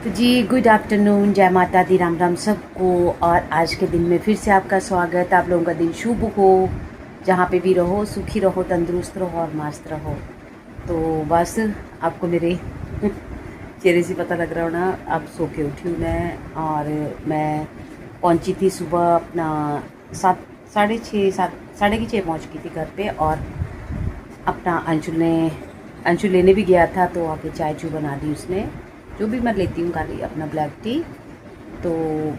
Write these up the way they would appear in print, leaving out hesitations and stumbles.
तो जी good afternoon, जय माता दी, राम राम सबको। और आज के दिन में फिर से आपका स्वागत। आप लोगों का दिन शुभ हो, जहाँ पे भी रहो सुखी रहो, तंदुरुस्त रहो और मस्त रहो। तो बस आपको मेरे चेहरे से पता लग रहा हो ना, अब सो के उठी हूँ मैं। और मैं पहुँची थी सुबह अपना 6:30 पहुँच गई थी घर पे। और अपना अंशु लेने भी गया था, तो आके चाय चू बना दी उसने, जो भी मैं लेती हूँ खाली अपना ब्लैक टी। तो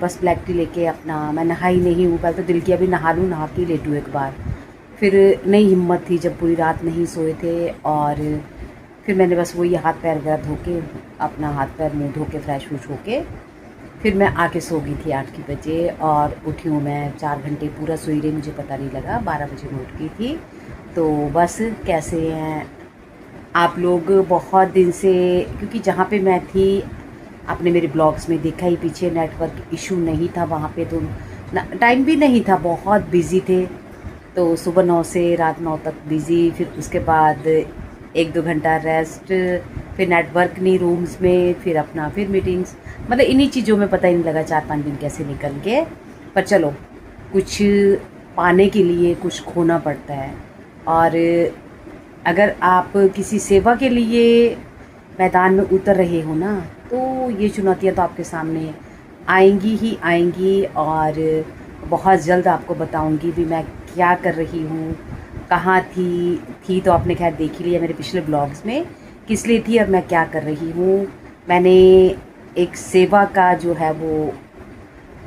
बस ब्लैक टी लेके अपना, मैं नहाई नहीं हूँ, पहले तो दिल किया अभी नहा लूँ, नहा के लेटूँ एक बार। फिर नहीं हिम्मत थी, जब पूरी रात नहीं सोए थे। और फिर मैंने बस वही हाथ पैर वगैरह धो के, अपना हाथ पैर मुँह धो के फ्रेश व्रेश होके फिर मैं आके सो गई थी 8 बजे। और उठी हूँ मैं 4 घंटे पूरा सोई रही, मुझे पता नहीं लगा, 12 बजे मैं उठ गई थी। तो बस कैसे हैं आप लोग? बहुत दिन से, क्योंकि जहाँ पे मैं थी आपने मेरे ब्लॉग्स में देखा ही, पीछे नेटवर्क इशू नहीं था वहाँ पे, तो टाइम भी नहीं था, बहुत बिज़ी थे। तो सुबह 9 से रात 9 तक बिज़ी, फिर उसके बाद 1-2 घंटा रेस्ट, फिर नेटवर्क नहीं रूम्स में, फिर अपना फिर मीटिंग्स, मतलब इन्हीं चीज़ों में पता ही नहीं लगा 4-5 दिन कैसे निकल गए। पर चलो, कुछ पाने के लिए कुछ खोना पड़ता है। और अगर आप किसी सेवा के लिए मैदान में उतर रहे हो ना, तो ये चुनौतियाँ तो आपके सामने आएंगी ही आएंगी। और बहुत जल्द आपको बताऊंगी भी मैं क्या कर रही हूँ, कहाँ थी तो आपने खैर देख ही लिया मेरे पिछले ब्लॉग्स में, किस लिए थी और मैं क्या कर रही हूँ। मैंने एक सेवा का जो है वो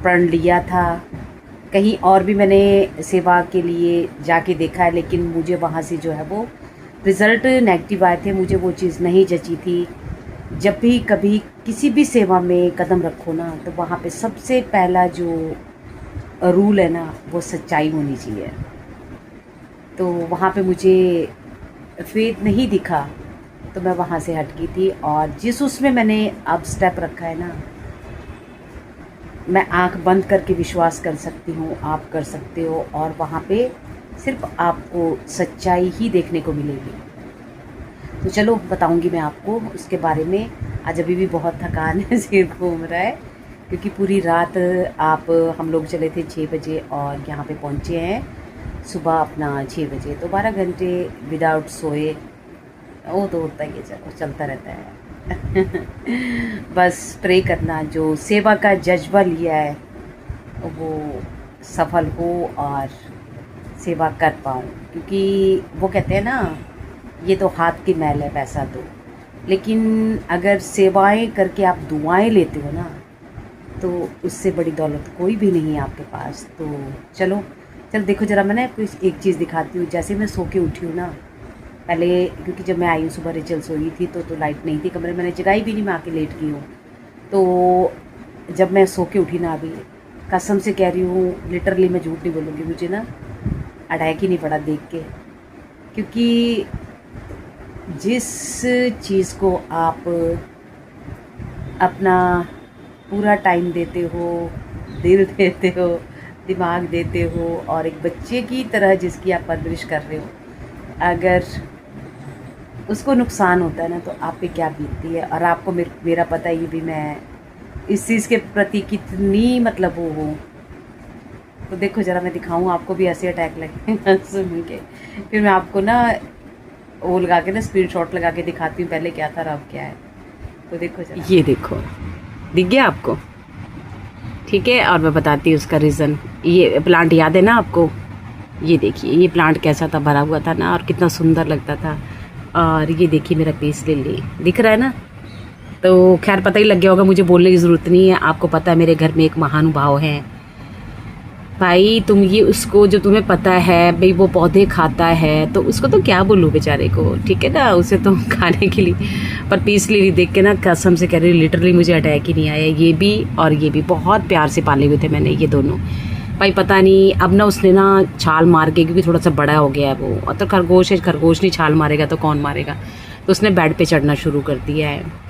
प्रण लिया था। कहीं और भी मैंने सेवा के लिए जाके देखा है, लेकिन मुझे वहाँ से जो है वो रिज़ल्ट नेगेटिव आए थे, मुझे वो चीज़ नहीं जची थी। जब भी कभी किसी भी सेवा में कदम रखो ना, तो वहाँ पे सबसे पहला जो रूल है ना, वो सच्चाई होनी चाहिए। तो वहाँ पे मुझे फेथ नहीं दिखा, तो मैं वहाँ से हट गई थी। और जिस उसमें मैंने अब स्टेप रखा है ना, मैं आंख बंद करके विश्वास कर सकती हूँ, आप कर सकते हो। और वहाँ पे सिर्फ आपको सच्चाई ही देखने को मिलेगी। तो चलो बताऊँगी मैं आपको उसके बारे में। आज अभी भी बहुत थकान है, सिर घूम रहा है, क्योंकि पूरी रात हम लोग चले थे 6 बजे और यहाँ पे पहुँचे हैं सुबह अपना 6 बजे। तो 12 घंटे विदाउट सोए, वो तो होता ही है, चलता रहता है। बस प्रे करना, जो सेवा का जज्बा लिया है वो सफल हो और सेवा कर पाऊँ। क्योंकि वो कहते हैं ना, ये तो हाथ की मैल है, पैसा दो, लेकिन अगर सेवाएं करके आप दुआएं लेते हो ना, तो उससे बड़ी दौलत कोई भी नहीं है आपके पास। तो चलो देखो ज़रा, मैं ना आपको एक चीज़ दिखाती हूँ। जैसे मैं सो के उठी हूँ ना, पहले क्योंकि जब मैं आई हूँ सुबह, रिचल सोई थी, तो लाइट नहीं थी कमरे में, मैंने जगाई भी नहीं, मैं आके लेट गई हूँ। तो जब मैं सो के उठी ना, अभी कसम से कह रही हूँ, लिटरली मैं झूठ नहीं बोलूँगी, मुझे ना अटैक ही नहीं पड़ा देख के। क्योंकि जिस चीज़ को आप अपना पूरा टाइम देते हो, दिल देते हो, दिमाग देते हो, और एक बच्चे की तरह जिसकी आप परवरिश कर रहे हो, अगर उसको नुकसान होता है ना, तो आप पे क्या बीतती है। और आपको मेरा पता ही भी, मैं इस चीज़ के प्रति कितनी मतलब वो हूँ। तो देखो ज़रा, मैं दिखाऊँ आपको भी, ऐसे अटैक लगेगा सुन के। फिर मैं आपको ना वो लगा के ना स्क्रीनशॉट लगा के दिखाती हूँ, पहले क्या था और अब क्या है। तो देखो ज़रा, ये देखो, दिख गया आपको? ठीक है, और मैं बताती हूँ उसका रीज़न। ये प्लांट याद है ना आपको? ये देखिए, ये प्लांट कैसा था, भरा हुआ था ना, और कितना सुंदर लगता था। और ये देखिए मेरा पीस लिली दिख रहा है ना। तो खैर पता ही लग गया होगा, मुझे बोलने की ज़रूरत नहीं है, आपको पता है मेरे घर में एक महानुभाव है भाई। तुम ये उसको, जो तुम्हें पता है भाई वो पौधे खाता है, तो उसको तो क्या बोलूँ बेचारे को, ठीक है ना, उसे तो खाने के लिए। पर पीस लिली देख के ना, कसम से कह रही, लिटरली मुझे अटैक ही नहीं आया। ये भी और ये भी बहुत प्यार से पाले हुए थे मैंने, ये दोनों भाई। पता नहीं अब ना उसने ना छाल मार के, क्योंकि थोड़ा सा बड़ा हो गया है वो, और तो खरगोश है, खरगोश नहीं छाल मारेगा तो कौन मारेगा, तो उसने बेड पे चढ़ना शुरू कर दिया है।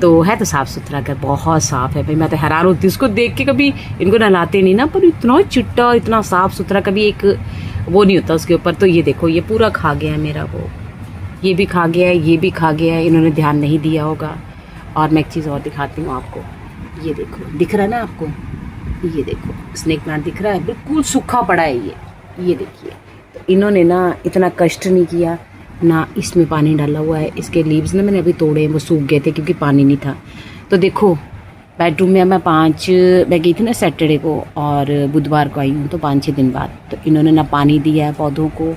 तो है तो साफ़ सुथरा घर, बहुत साफ़ है भाई। मैं तो हैरान होती हूँ उसको देख के, कभी इनको नहलाते नहीं ना, पर इतना चिट्टा, इतना साफ़ सुथरा, कभी एक वो नहीं होता उसके ऊपर। तो ये देखो, ये पूरा खा गया है मेरा वो, ये भी खा गया है, ये भी खा गया है, इन्होंने ध्यान नहीं दिया होगा। और मैं एक चीज़ और दिखाती हूँ आपको, ये देखो, दिख रहा है ना आपको, ये देखो स्नेक प्लांट दिख रहा है, बिल्कुल सूखा पड़ा है ये देखिए। तो इन्होंने ना इतना कष्ट नहीं किया ना, इसमें पानी डाला हुआ है। इसके लीव्स ना मैंने अभी तोड़े, वो सूख गए थे क्योंकि पानी नहीं था। तो देखो बेडरूम में मैं गई थी ना सैटरडे को और बुधवार को आई हूँ, तो 5-6 दिन बाद। तो इन्होंने ना पानी दिया है पौधों को,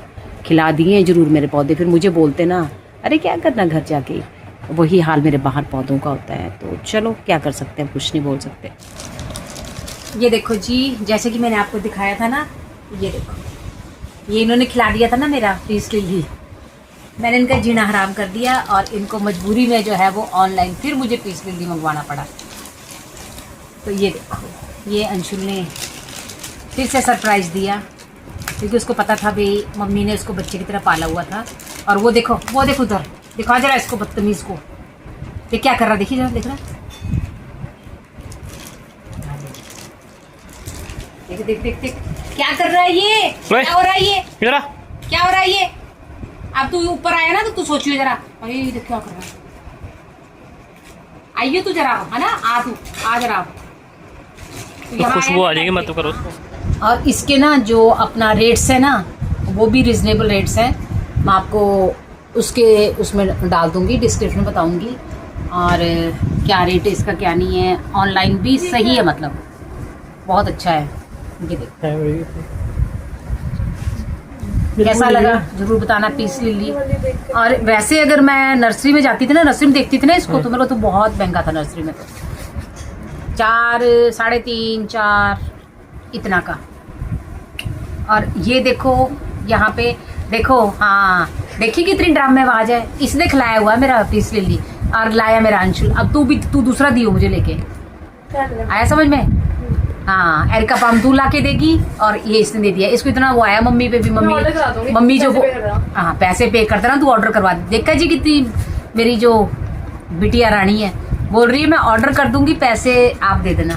खिला दिए हैं ज़रूर मेरे पौधे। फिर मुझे बोलते ना, अरे क्या करना घर जाके, वही हाल मेरे बाहर पौधों का होता है। तो चलो क्या कर सकते हैं, कुछ नहीं बोल सकते। ये देखो जी, जैसे कि मैंने आपको दिखाया था ना, ये देखो, ये इन्होंने खिला दिया था ना मेरा पीस लिली, मैंने इनका जीना हराम कर दिया और इनको मजबूरी में जो है वो ऑनलाइन फिर मुझे पीस लिली मंगवाना पड़ा। तो ये देखो, ये अंशुल ने फिर से सरप्राइज़ दिया, क्योंकि उसको पता था भाई मम्मी ने उसको बच्चे की तरह पाला हुआ था। और वो देखो उधर दिखा जरा इसको, बदतमीज़ को, ये क्या कर रहा, देखिए जरा, देख रहा, देख क्या कर रहा है ये, क्या हो रहा है ये, क्या हो रहा है ये। अब तू ऊपर आया ना तो तू सोचियो जरा, अरे ये देख क्या कर रहा है, आइए तू जरा, है ना, आ जरा, तो खुशबू आ जाएगी, मत तो करो उसको। और इसके ना जो अपना रेट्स है ना, वो भी रिजनेबल रेट्स हैं। मैं आपको उसमें डाल दूंगी, डिस्क्रिप्शन में बताऊंगी। और क्या रेट है इसका, क्या नहीं है, ऑनलाइन भी सही है, मतलब बहुत अच्छा है। ये देखो कैसा लगा जरूर बताना, पीस लिली। और वैसे अगर मैं नर्सरी में जाती थी ना, नर्सरी में देखती थी ना इसको, तो मेरे को तो बहुत महंगा था नर्सरी में, तो 4, 3.5, 4 इतना का। और ये देखो यहाँ पे देखो, हाँ देखिए कितनी ड्रामेबाज है, इसने खिलाया हुआ है मेरा पीस लिली और लाया मेरा अंशुल। अब तू दूसरा दियो मुझे लेके, आया समझ में। हाँ, एरिका पाम तू ला के देगी और ये इसने दे दिया। इसको इतना वो आया मम्मी पे भी, मम्मी जो हाँ पैसे पे कर देना, तू ऑर्डर करवा दे। देखा जी कितनी मेरी जो बिटिया रानी है, बोल रही है मैं ऑर्डर कर दूंगी, पैसे आप दे देना।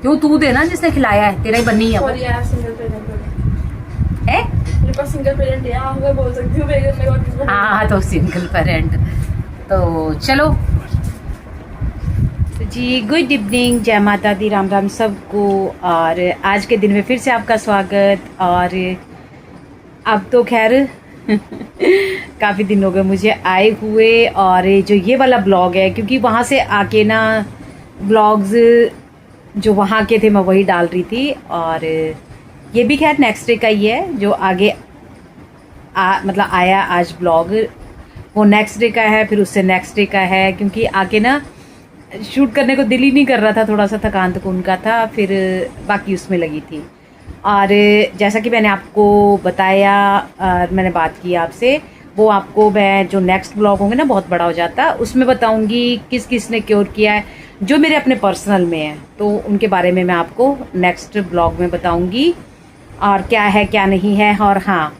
क्यों, तू देना जिसने खिलाया है, तेरा ही बनी है। सिंगल पेरेंट है, बोल सकती हूँ। हाँ तो सिंगल पेरेंट। तो चलो जी, गुड इवनिंग, जय माता दी, राम राम सबको। और आज के दिन में फिर से आपका स्वागत। और अब तो खैर काफ़ी दिन हो गए मुझे आए हुए। और जो ये वाला ब्लॉग है, क्योंकि वहाँ से आके ना ब्लॉग्स जो वहाँ के थे मैं वही डाल रही थी। और ये भी खैर नेक्स्ट डे का ही है, जो आगे मतलब आया आज ब्लॉग, वो नेक्स्ट डे का है, फिर उससे नेक्स्ट डे का है। क्योंकि आके ना शूट करने को दिल ही नहीं कर रहा था, थोड़ा सा थकान तक उनका था, फिर बाकी उसमें लगी थी। और जैसा कि मैंने आपको बताया और मैंने बात की आपसे, वो आपको मैं जो नेक्स्ट ब्लॉग होंगे ना, बहुत बड़ा हो जाता, उसमें बताऊंगी किस किस ने क्योर किया है, जो मेरे अपने पर्सनल में है, तो उनके बारे में मैं आपको नेक्स्ट ब्लॉग में बताऊंगी और क्या है क्या नहीं है। और हाँ,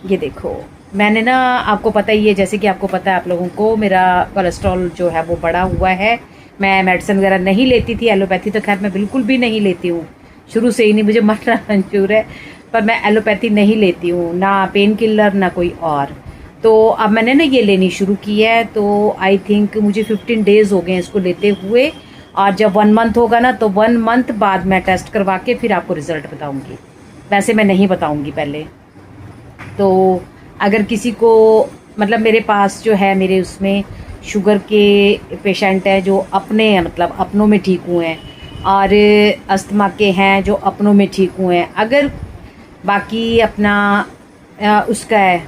ये देखो, मैंने ना, आपको पता ही है, जैसे कि आपको पता है आप लोगों को, मेरा कोलेस्ट्रॉल जो है वो बढ़ा हुआ है। मैं मेडिसिन वगैरह नहीं लेती थी, एलोपैथी तो खैर मैं बिल्कुल भी नहीं लेती हूँ, शुरू से ही नहीं, मुझे मरना मंजूर है, पर मैं एलोपैथी नहीं लेती हूँ, ना पेन किलर ना कोई और। तो अब मैंने ना ये लेनी शुरू की है, तो आई थिंक मुझे 15 डेज़ हो गए इसको लेते हुए। और जब 1 मंथ होगा ना, तो 1 मंथ बाद मैं टेस्ट करवा के फिर आपको रिज़ल्ट बताऊँगी। वैसे मैं नहीं बताऊँगी पहले। तो अगर किसी को, मतलब मेरे पास जो है, मेरे उसमें शुगर के पेशेंट हैं जो अपने हैं, मतलब अपनों में ठीक हुए हैं, और अस्थमा के हैं जो अपनों में ठीक हुए हैं। अगर बाकी अपना उसका है,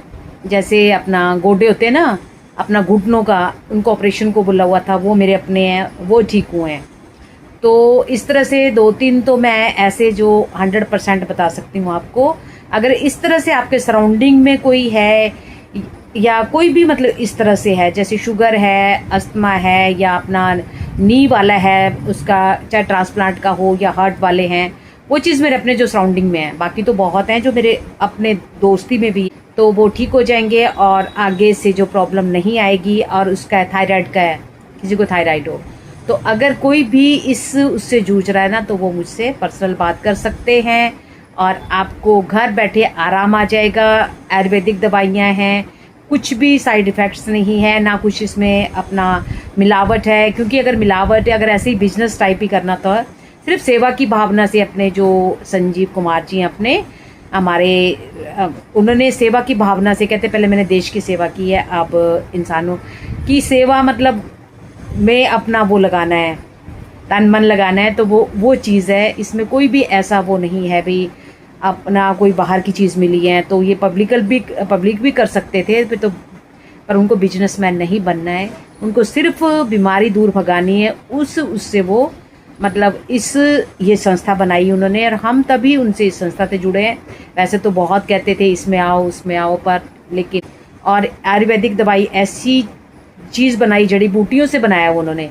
जैसे अपना गोडे होते हैं ना, अपना घुटनों का, उनको ऑपरेशन को बोला हुआ था, वो मेरे अपने हैं, वो ठीक हुए हैं। तो इस तरह से 2-3 तो मैं ऐसे जो 100% बता सकती हूँ आपको। अगर इस तरह से आपके सराउंडिंग में कोई है, या कोई भी मतलब इस तरह से है, जैसे शुगर है, अस्थमा है, या अपना नी वाला है, उसका चाहे ट्रांसप्लांट का हो, या हार्ट वाले हैं, वो चीज़ मेरे अपने जो सराउंडिंग में है। बाकी तो बहुत हैं जो मेरे अपने दोस्ती में भी, तो वो ठीक हो जाएंगे और आगे से जो प्रॉब्लम नहीं आएगी। और उसका थायराइड का है, किसी को थायराइड हो, तो अगर कोई भी उससे जूझ रहा है ना, तो वो मुझसे पर्सनल बात कर सकते हैं और आपको घर बैठे आराम आ जाएगा। आयुर्वेदिक दवाइयाँ हैं, कुछ भी साइड इफ़ेक्ट्स नहीं है, ना कुछ इसमें अपना मिलावट है, क्योंकि अगर मिलावट है, अगर ऐसे ही बिजनेस टाइप ही करना तो सिर्फ सेवा की भावना से अपने जो संजीव कुमार जी हैं अपने हमारे उन्होंने सेवा की भावना से कहते पहले मैंने देश की सेवा की है, अब इंसानों की सेवा मतलब में अपना वो लगाना है, तन मन लगाना है, तो वो चीज़ है। इसमें कोई भी ऐसा वो नहीं है भाई अपना कोई बाहर की चीज़ मिली है तो ये पब्लिक भी कर सकते थे तो, पर उनको बिजनेसमैन नहीं बनना है, उनको सिर्फ बीमारी दूर भगानी है। उससे वो मतलब ये संस्था बनाई उन्होंने, और हम तभी उनसे इस संस्था से जुड़े हैं। वैसे तो बहुत कहते थे इसमें आओ उसमें आओ, पर लेकिन और आयुर्वेदिक दवाई ऐसी चीज़ बनाई, जड़ी बूटियों से बनाया उन्होंने,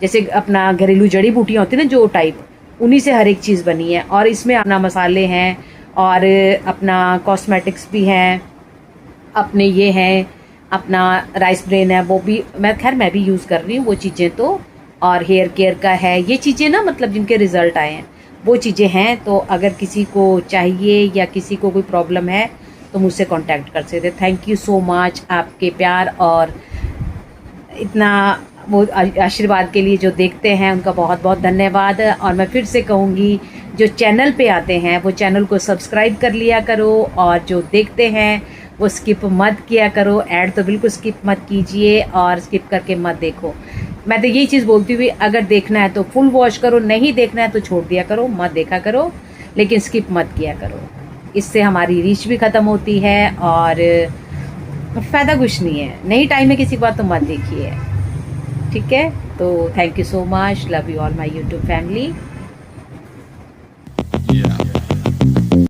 जैसे अपना घरेलू जड़ी बूटियाँ होती हैं ना जो टाइप, उन्हीं से हर एक चीज़ बनी है। और इसमें अपना मसाले हैं और अपना कॉस्मेटिक्स भी हैं, अपने ये हैं, अपना राइस ब्रेन है, वो भी मैं भी यूज़ कर रही हूँ वो चीज़ें तो, और हेयर केयर का है, ये चीज़ें ना मतलब जिनके रिज़ल्ट आए हैं वो चीज़ें हैं। तो अगर किसी को चाहिए या किसी को कोई प्रॉब्लम है तो मुझसे कांटेक्ट कर सकते। थैंक यू सो मच आपके प्यार और इतना वो आशीर्वाद के लिए, जो देखते हैं उनका बहुत बहुत धन्यवाद। और मैं फिर से कहूँगी जो चैनल पे आते हैं वो चैनल को सब्सक्राइब कर लिया करो, और जो देखते हैं वो स्किप मत किया करो, ऐड तो बिल्कुल स्किप मत कीजिए और स्किप करके मत देखो। मैं तो यही चीज़ बोलती हुई, अगर देखना है तो फुल वॉच करो, नहीं देखना है तो छोड़ दिया करो, मत देखा करो, लेकिन स्किप मत किया करो। इससे हमारी रीच भी ख़त्म होती है और फ़ायदा कुछ नहीं है। नहीं टाइम है किसी बात तो मत देखिए, ठीक है। तो thank you so much, love you all my YouTube family.